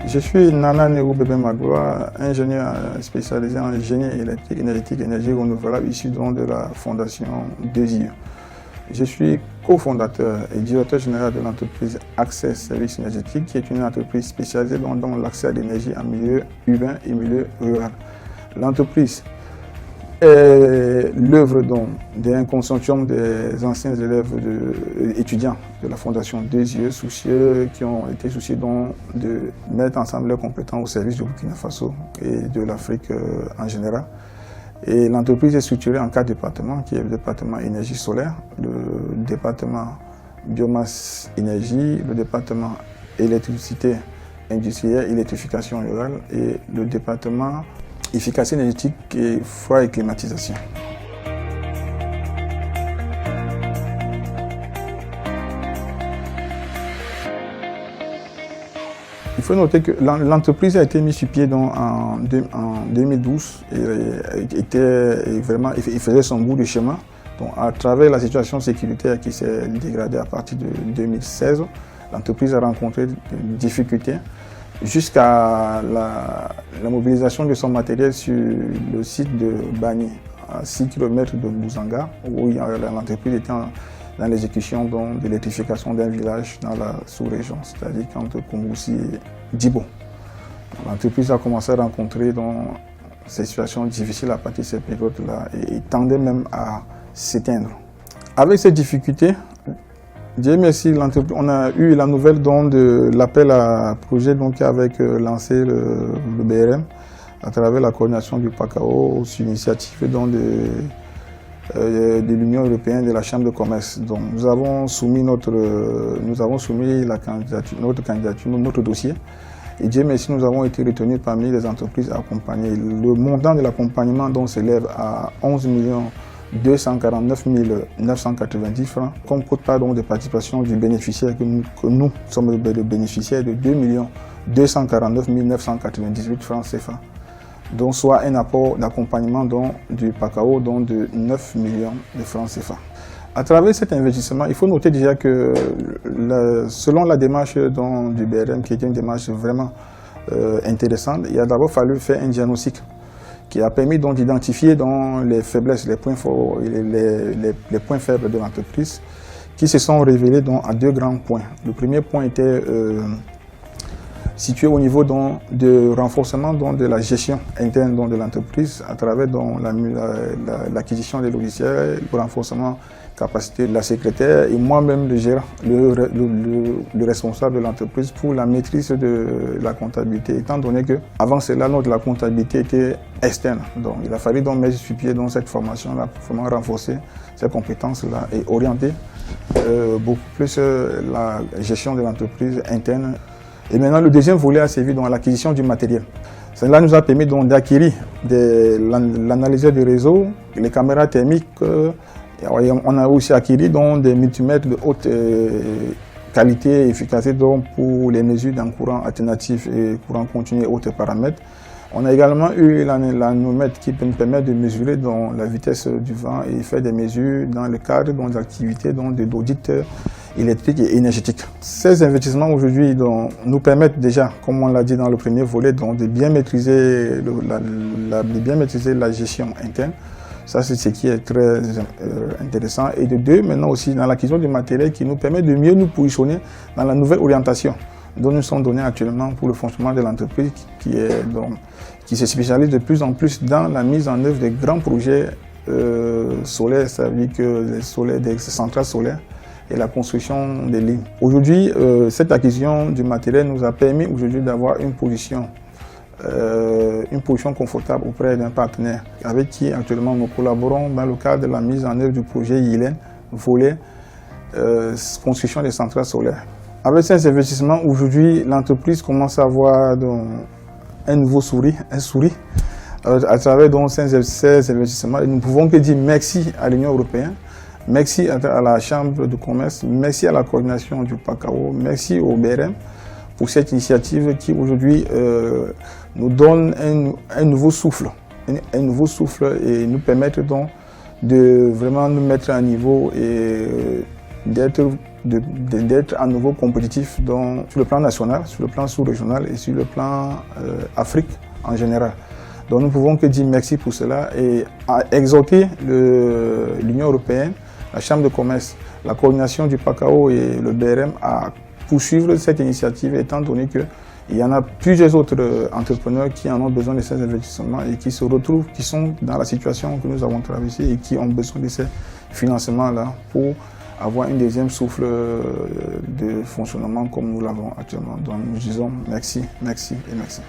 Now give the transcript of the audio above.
Je suis Nana Nehru Bébé Magloire, ingénieur spécialisé en génie électrique, énergétique, énergie renouvelable, issu de la fondation 2IE. Je suis cofondateur et directeur général de l'entreprise Access Services Énergétiques, qui est une entreprise spécialisée dans l'accès à l'énergie en milieu urbain et milieu rural. L'entreprise est l'œuvre d'un consortium des anciens élèves étudiants de la fondation 2IE, soucieux, qui ont été soucieux de mettre ensemble leurs compétences au service du Burkina Faso et de l'Afrique en général. Et l'entreprise est structurée en 4 départements, qui est le département énergie solaire, le département biomasse énergie, le département électricité industrielle, électrification rurale et le département efficacité énergétique et froid et climatisation. Il faut noter que l'entreprise a été mise sur pied en 2012 et vraiment, il faisait son bout de chemin. Donc, à travers la situation sécuritaire qui s'est dégradée à partir de 2016, l'entreprise a rencontré des difficultés jusqu'à la mobilisation de son matériel sur le site de Bani, à 6 km de Bouzanga, où l'entreprise était dans l'exécution de l'électrification d'un village dans la sous-région, c'est-à-dire entre Koumboussi et Djibo. L'entreprise a commencé à rencontrer ces situations difficiles à partir de cette période-là et tendait même à s'éteindre. Avec ces difficultés, Dieu merci, on a eu la nouvelle de l'appel à projet avec lancé le BRM à travers la coordination du PACAO sur l'initiative de l'Union européenne, de la Chambre de commerce. Donc, nous avons soumis notre dossier. Et Dieu merci, nous avons été retenus parmi les entreprises accompagnées. Le montant de l'accompagnement s'élève à 11 249 990 francs, comme quota de participation du bénéficiaire, que nous sommes le bénéficiaire de 2 249 998 francs CFA. Donc, soit un apport d'accompagnement du PACAO de 9 millions de francs CFA. À travers cet investissement, il faut noter déjà que selon la démarche du BRM, qui est une démarche vraiment intéressante, il a d'abord fallu faire un diagnostic qui a permis d'identifier les faiblesses, les points forts et les points faibles de l'entreprise, qui se sont révélés à 2 grands points. Le premier point était situé au niveau de renforcement de la gestion interne de l'entreprise à travers l'acquisition des logiciels, le renforcement capacité de la secrétaire et moi-même le gérant, le responsable de l'entreprise pour la maîtrise de la comptabilité, étant donné que avant cela, la comptabilité était externe. Donc il a fallu mettre sur pied cette formation-là pour vraiment renforcer ces compétences-là et orienter beaucoup plus la gestion de l'entreprise interne. Et maintenant, le deuxième volet a servi dans l'acquisition du matériel. Cela nous a permis d'acquérir l'analyseur de réseau, les caméras thermiques. On a aussi acquis des multimètres de haute qualité et efficacité pour les mesures d'un courant alternatif et courant continu et autres paramètres. On a également eu l'anomètre qui nous permet de mesurer la vitesse du vent et faire des mesures dans le cadre d'activités d'audit électrique et énergétique. Ces investissements aujourd'hui nous permettent déjà, comme on l'a dit dans le premier volet, de bien maîtriser la gestion interne. Ça, c'est ce qui est très intéressant. Et de deux, maintenant aussi dans l'acquisition du matériel qui nous permet de mieux nous positionner dans la nouvelle orientation dont nous sommes donnés actuellement pour le fonctionnement de l'entreprise qui se spécialise de plus en plus dans la mise en œuvre des grands projets solaires, c'est-à-dire que des centrales solaires et la construction des lignes. Aujourd'hui, cette acquisition du matériel nous a permis aujourd'hui d'avoir une position confortable auprès d'un partenaire avec qui actuellement nous collaborons dans le cadre de la mise en œuvre du projet YILEN, volet construction des centrales solaires. Avec ces investissements, aujourd'hui, l'entreprise commence à avoir un nouveau sourire, à travers ces investissements. Et nous ne pouvons que dire merci à l'Union européenne, merci à la Chambre de commerce, merci à la coordination du PACAO, merci au BRM pour cette initiative qui aujourd'hui nous donne un nouveau souffle et nous permettre de vraiment nous mettre à niveau et d'être à nouveau compétitif sur le plan national, sur le plan sous-régional et sur le plan Afrique en général. Donc nous ne pouvons que dire merci pour cela et exhorter l'Union européenne, la Chambre de commerce, la coordination du PACAO et le BRM à poursuivre cette initiative étant donné qu'il y en a plusieurs autres entrepreneurs qui en ont besoin de ces investissements et qui se retrouvent, qui sont dans la situation que nous avons traversée et qui ont besoin de ces financements-là pour avoir une deuxième souffle de fonctionnement comme nous l'avons actuellement. Donc nous disons merci, merci et merci.